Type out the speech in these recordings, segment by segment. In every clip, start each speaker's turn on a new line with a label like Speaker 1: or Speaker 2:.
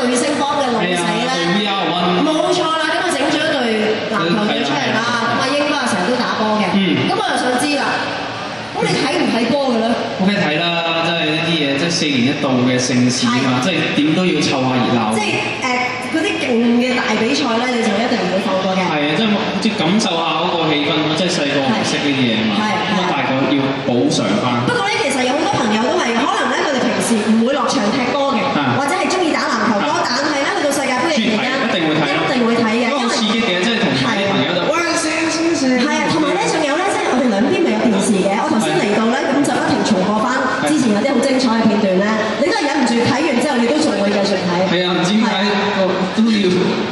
Speaker 1: 巨星幫嘅老死咧，冇錯啦，咁啊整咗一隊籃球隊出嚟啦，咁阿英哥啊成日都打波嘅，咁我就想知啦，咁你睇唔睇波嘅咧？
Speaker 2: 我梗係睇啦，即係呢啲嘢，即係4年一度嘅盛事啊嘛，即係點都要湊下熱鬧。
Speaker 1: 即係嗰啲勁嘅大比賽咧，你就一定唔會放過嘅。
Speaker 2: 係啊，即係感受下嗰個氣氛，即係細個唔識呢啲嘢嘛，咁啊大個要補償翻。
Speaker 1: 不過咧，其實有好多朋友都係可能咧，佢哋平時唔會落場踢波嘅，或者係中意打籃球波，但係咧去到世界盃嘅期間，
Speaker 2: 一定會睇，
Speaker 1: 一定會睇嘅，因為
Speaker 2: 刺激嘅，即係同啲朋友就喂射。
Speaker 1: 係啊，同埋咧，仲有咧，即係我哋兩邊咪有電視嘅，我頭先嚟到咧，咁就不停重播翻之前有啲好精彩嘅片段咧，你都係忍唔住睇完之後，你都仲會繼續睇。係
Speaker 2: 啊，唔知點解都要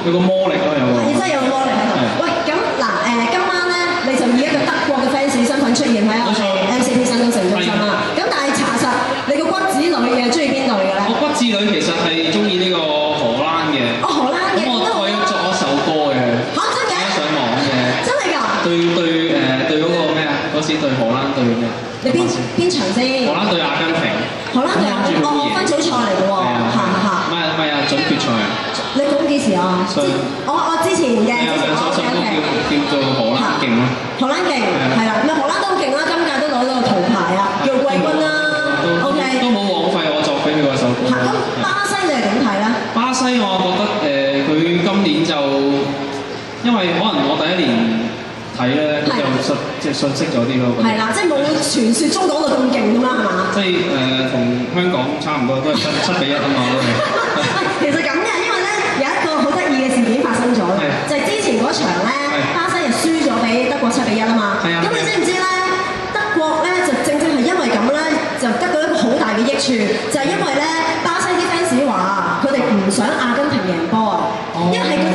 Speaker 2: 有個魔力咯，有個。
Speaker 1: 係真係有個魔力喺度。喂，咁嗱今晚咧你就以一個德國嘅 fans 身份出現喺我哋 MCP 新中城中心啦。咁但係查實你個骨子裏嘅中意邊隊嘅咧？
Speaker 2: 我骨子裏其實係中意呢個荷蘭嘅。
Speaker 1: 哦，荷蘭嘅。
Speaker 2: 咁我有作一首歌嘅。
Speaker 1: 嚇真嘅？
Speaker 2: 上網嘅。
Speaker 1: 真係㗎？
Speaker 2: 對嗰個咩啊？嗰時對荷蘭對咩？
Speaker 1: 你邊場先？
Speaker 2: 荷蘭對阿根廷。
Speaker 1: 荷蘭對阿根廷，哦，分組賽嚟嘅喎，嚇嚇。
Speaker 2: 唔係啊，準決賽啊。
Speaker 1: 你講幾時啊？我之前嘅，之前我
Speaker 2: 首歌叫做荷蘭勁咯。
Speaker 1: 荷蘭勁係啦，咁荷蘭都好勁啦，今屆都攞到個銅牌啊，叫季軍啦。OK。
Speaker 2: 都冇枉費我作俾佢嗰首歌。
Speaker 1: 咁巴西你係點睇咧？巴西
Speaker 2: 我覺得佢今年就因為可能我第一年睇咧，就即係熟悉咗啲咯。
Speaker 1: 係啦，即係冇傳説中講到咁勁咁啦，係嘛？
Speaker 2: 即係同香港差唔多，都係7-1啊嘛。
Speaker 1: 其實咁嘅，因為咧有一個好得意嘅事件發生咗，就係之前嗰場咧，巴西就輸咗俾德國7-1啊嘛。咁你知唔知咧？德國咧就正係因為咁咧，就得到一個好大嘅益處，就係因為咧巴西啲 fans 話佢哋唔想阿根廷贏波啊，因為係覺